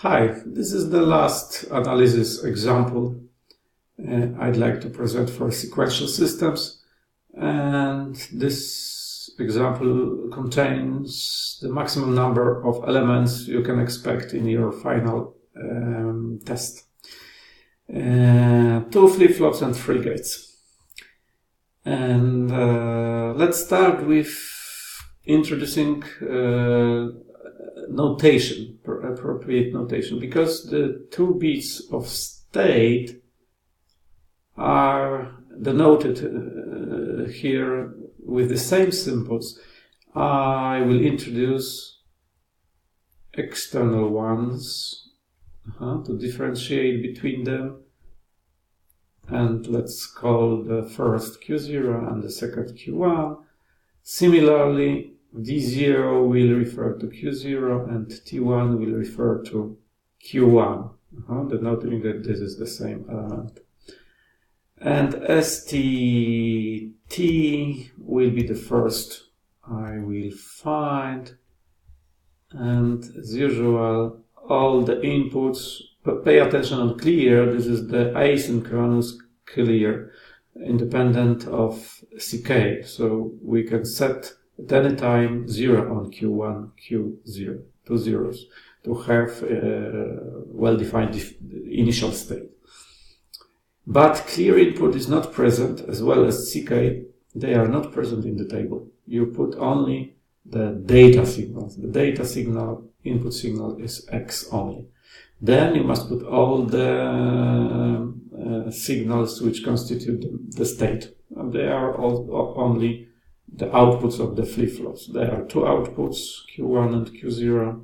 Hi, this is the last analysis example I'd like to present for sequential systems, and this example contains the maximum number of elements you can expect in your final test. 2 flip-flops and 3 gates. And let's start with introducing notation, appropriate notation, because the 2 bits of state are denoted here with the same symbols. I will introduce external ones to differentiate between them, and let's call the first Q0 and the second Q1. Similarly, D0 will refer to Q0 and T1 will refer to Q1, denoting that this is the same element. And STT will be the first I will find. And as usual, all the inputs, but pay attention on clear, this is the asynchronous clear, independent of CK. So we can set at any time 0 on Q1, Q0, 2 zeros, to have well-defined initial state. But clear input is not present, as well as CK. They are not present in the table. You put only the data signals. The data signal, input signal, is X only. Then you must put all the signals which constitute the state. And they are all only the outputs of the flip-flops. There are 2 outputs, Q1 and Q0,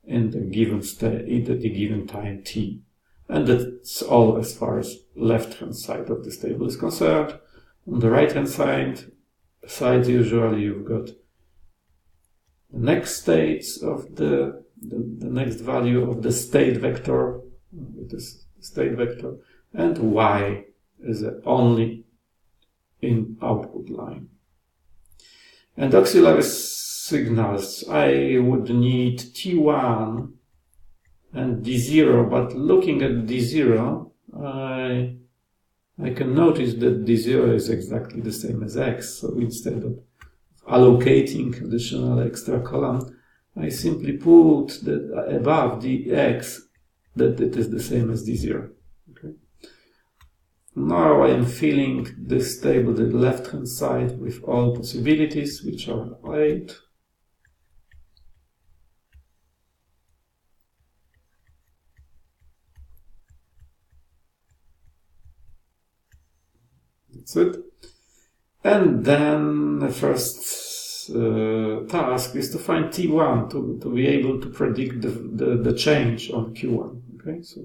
in the given state, at the given time t. And that's all as far as left-hand side of this table is concerned. On the right-hand side, usually you've got the next states of the next value of the state vector, this state vector, and y is only in output line. And auxiliary signals, I would need T1 and D0, but looking at D0, I can notice that D0 is exactly the same as X. So instead of allocating additional extra column, I simply put that above the X that it is the same as D0. Okay. Now I am filling this table, the left-hand side, with all possibilities, which are 8. That's it. And then the first task is to find T1 to be able to predict the change on Q1. Okay, so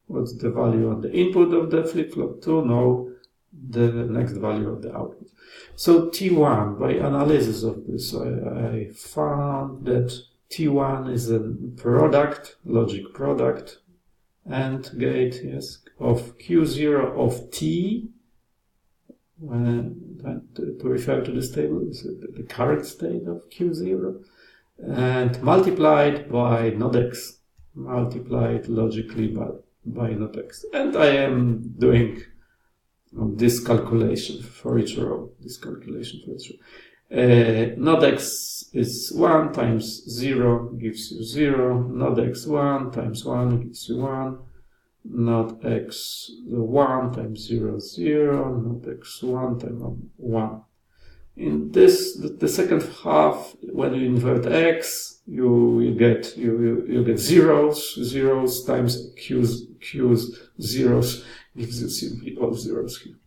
what's the value on the input of the flip-flop to know the next value of the output. So T1, by analysis of this, I found that T1 is a product, logic product, and gate, yes, of Q0 of T, to refer to this table, is the current state of Q0, and multiplied by node X, multiplied logically by node X. And I am doing this calculation for each row, node X is 1 times 0 gives you 0, node X 1 times 1 gives you 1, node X 1 times 0 is 0, node X 1 times 1. In this, the second half, when you invert X, you get zeros times Q's zeros gives you simply all zeros here.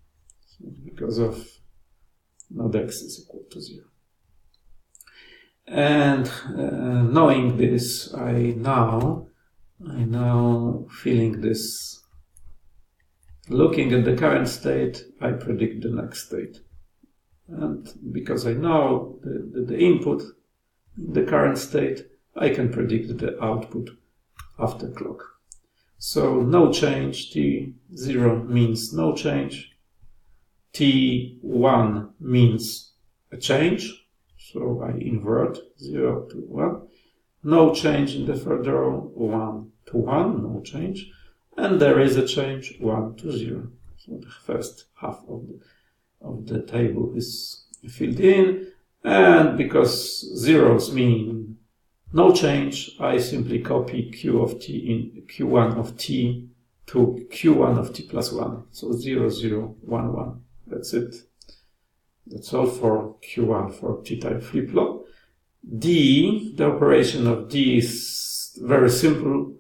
So because of node X is equal to 0. And knowing this, I now feeling this, looking at the current state, I predict the next state. And because I know the input, the current state, I can predict the output after clock. So no change, T0 means no change, T1 means a change, so I invert 0 to 1, no change in the third row, 1 to 1, no change, and there is a change, 1 to 0. So the first half of the table is filled in, and because zeros mean no change, I simply copy q of t in q1 of t to q1 of t plus 1. So 0, 0, 1, 1. That's it. That's all for q1 for t-type flip-flop. D, the operation of D is very simple.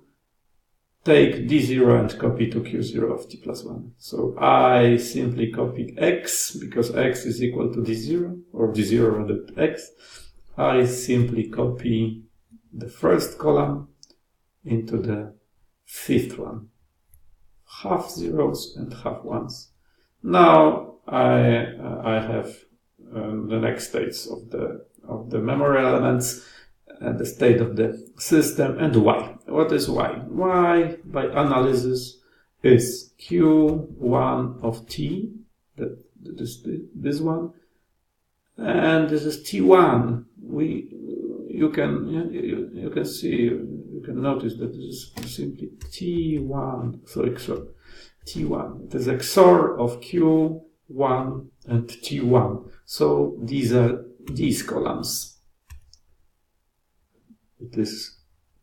Take D0 and copy to Q0 of t plus 1. So I simply copy X, because X is equal to D0, or D0 rather X. I simply copy the first column into the fifth one. Half zeros and half ones. Now I have the next states of the memory elements, the state of the system, and Y. What is Y? Y, by analysis, is Q1 of T, that is this one, and this is T1. You can see, you can notice that this is simply T1. So XOR T1. It is XOR of Q1 and T1. So these are these columns. It is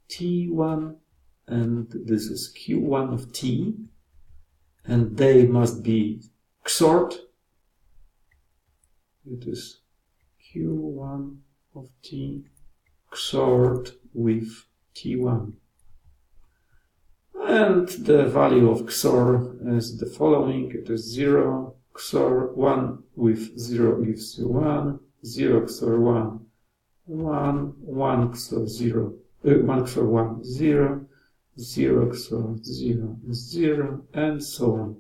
T1 and this is Q1 of T, and they must be XORed. It is Q1 of T XORed with T1. And the value of XOR is the following. It is 0 XOR 1 with 0 gives you 1, 0 XOR 1, 1, 1 XOR 0, 1 XOR 1, 0, 0 XOR 0, 0, and so on.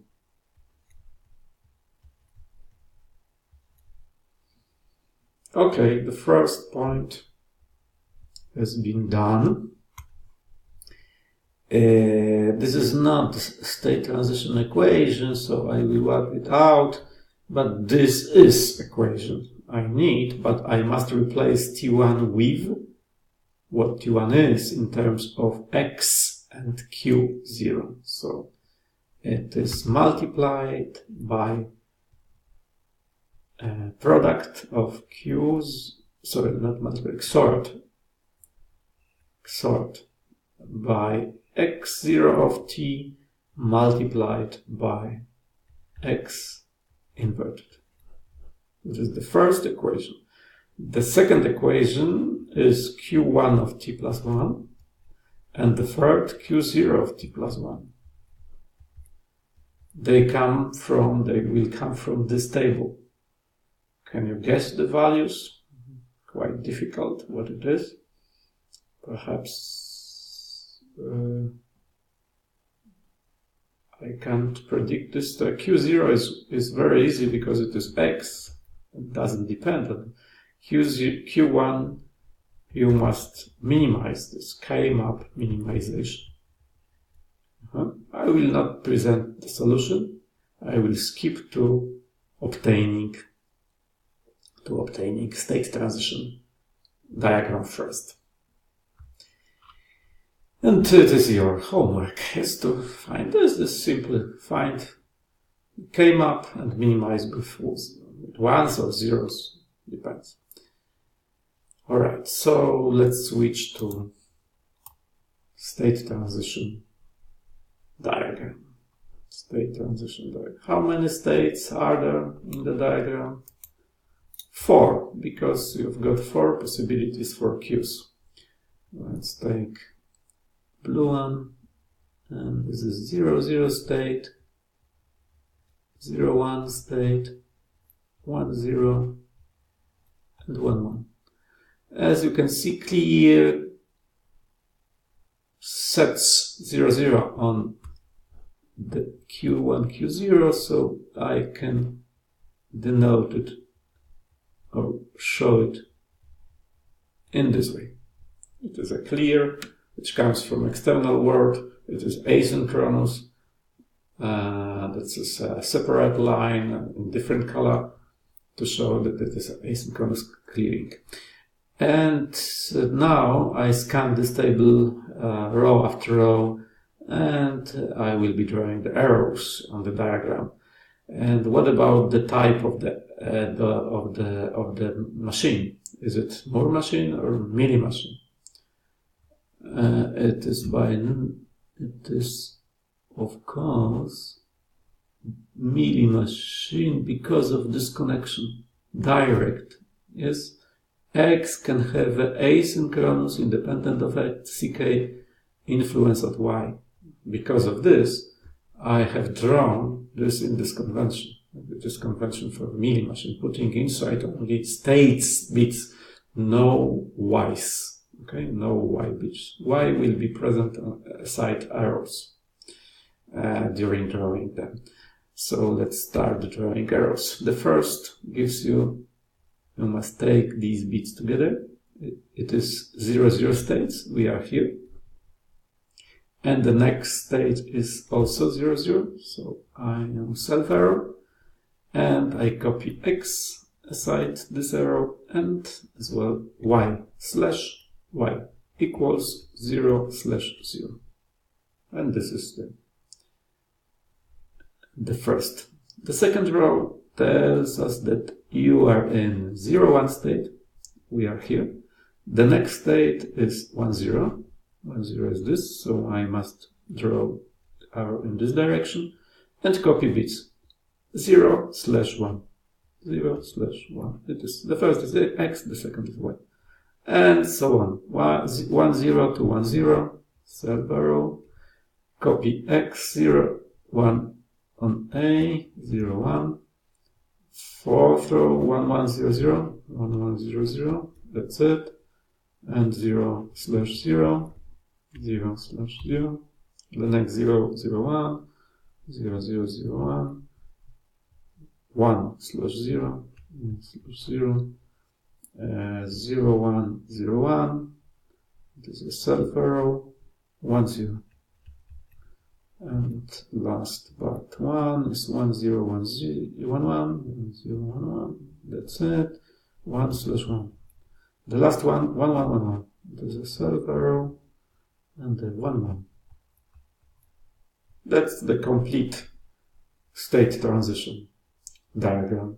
Okay, the first point has been done. This is not state transition equation, so I will work it out, but this is equation I need, but I must replace T1 with what T1 is in terms of X and Q0. So it is multiplied by product of Q's, sorry, not multiplied, XORed by X0 of T multiplied by X inverted. This is the first equation. The second equation is Q1 of T plus 1, and the third Q0 of T plus 1. They will come from this table. Can you guess the values? Quite difficult what it is. Perhaps I can't predict this. The Q0 is very easy because it is X. It doesn't depend on Q1. You must minimize this K-map minimization. I will not present the solution. I will skip to obtaining state transition diagram first. And it is your homework is to find this simple find K-map and minimize with ones or zeros, depends. Alright, so let's switch to state transition diagram. State transition diagram. How many states are there in the diagram? 4, because you've got 4 possibilities for Qs. Let's take blue one, and this is 0, 0 state, 0, 1 state, 1, 0, and 1, 1. As you can see, clear sets 0, 0 on the Q1, Q0, so I can denote it or show it in this way. It is a clear, which comes from external world. It is asynchronous. This is a separate line in different color to show that it is asynchronous clearing. And now I scan this table row after row, and I will be drawing the arrows on the diagram. And what about the type of the machine? Is it Moore machine or milli machine? It is of course milli machine because of this connection, direct. Yes, X can have asynchronous, independent of CK influence of Y. Because of this, I have drawn this in this convention. This convention for milli machine, putting inside only states bits, no Y's. Okay, no Y bits. Y will be present aside arrows during drawing them. So let's start drawing arrows. The first gives you must take these bits together. It is 0, 0 states. We are here. And the next state is also 0, 0. So I am self arrow. And I copy X aside this arrow and as well Y slash Y equals 0 slash 0. And this is the first. The second row tells us that you are in 0, 1 state. We are here. The next state is 1, 0. 1, 0 is this, so I must draw the arrow in this direction and copy bits. 0 slash 1. 0 slash 1. It is, the first is X, the second is Y. And so on. 1, 0 to 1, 0. Self arrow. Copy X, 0, 1 on A, 0, 1. Fourth row, 1, 1, 0, 0. 1, 1, 0, 0. That's it. And 0 slash 0. 0 slash 0. The next 0, 0, 1. 0, 0, 0, 1. 1 slash 0. 1 slash 0. 0, 1, 0, 1. This is self arrow. 1, 0. And last part 1 is 1, 0, 1, 0, 1, 1, 0, 1, 1. That's it. 1 slash 1. The last one, 1, 1, 1, 1. There's a self arrow and the 1, 1. That's the complete state transition diagram.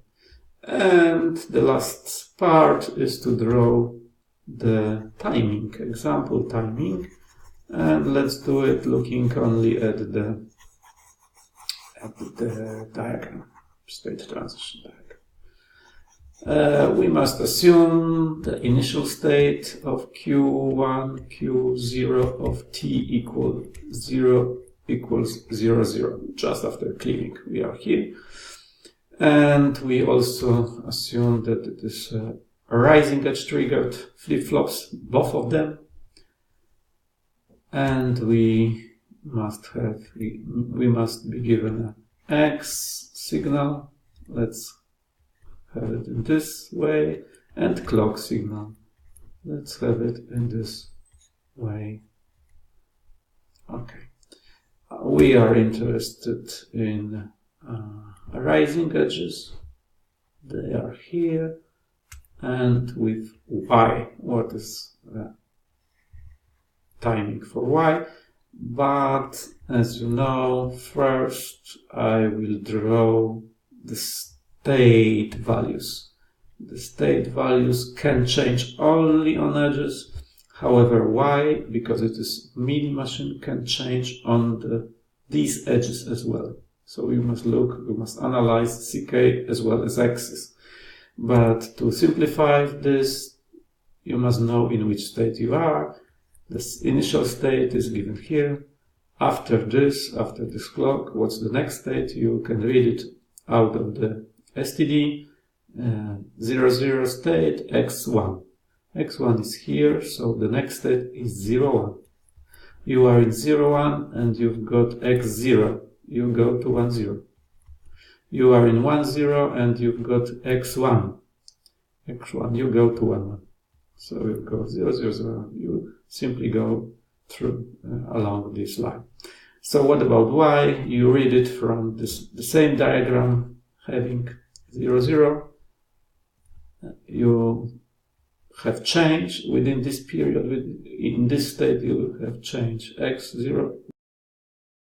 And the last part is to draw the timing, example timing. And let's do it looking only at the diagram, state transition diagram. We must assume the initial state of Q1, Q0 of T equals 0, 0. Just after clearing, we are here. And we also assume that it is a rising edge triggered flip-flops, both of them. And we must be given an X signal. Let's have it in this way, and clock signal. Let's have it in this way. Okay. We are interested in rising edges. They are here, and with Y. What is timing for Y? But as you know, first I will draw the state values. The state values can change only on edges. However, Y, because it is milli machine, can change on these edges as well. So we must analyze CK as well as axis. But to simplify this, you must know in which state you are. This initial state is given here. After this clock, what's the next state? You can read it out of the STD. 00 state, X1. X1 is here, so the next state is 01. You are in 01 and you've got X0. You go to 10. You are in 10 and you've got X1. X1, you go to 11. So you go 0, 0, 0. You simply go through along this line. So what about Y? You read it from the same diagram having 0, 0. You have change within this period. In this state, you have change x0,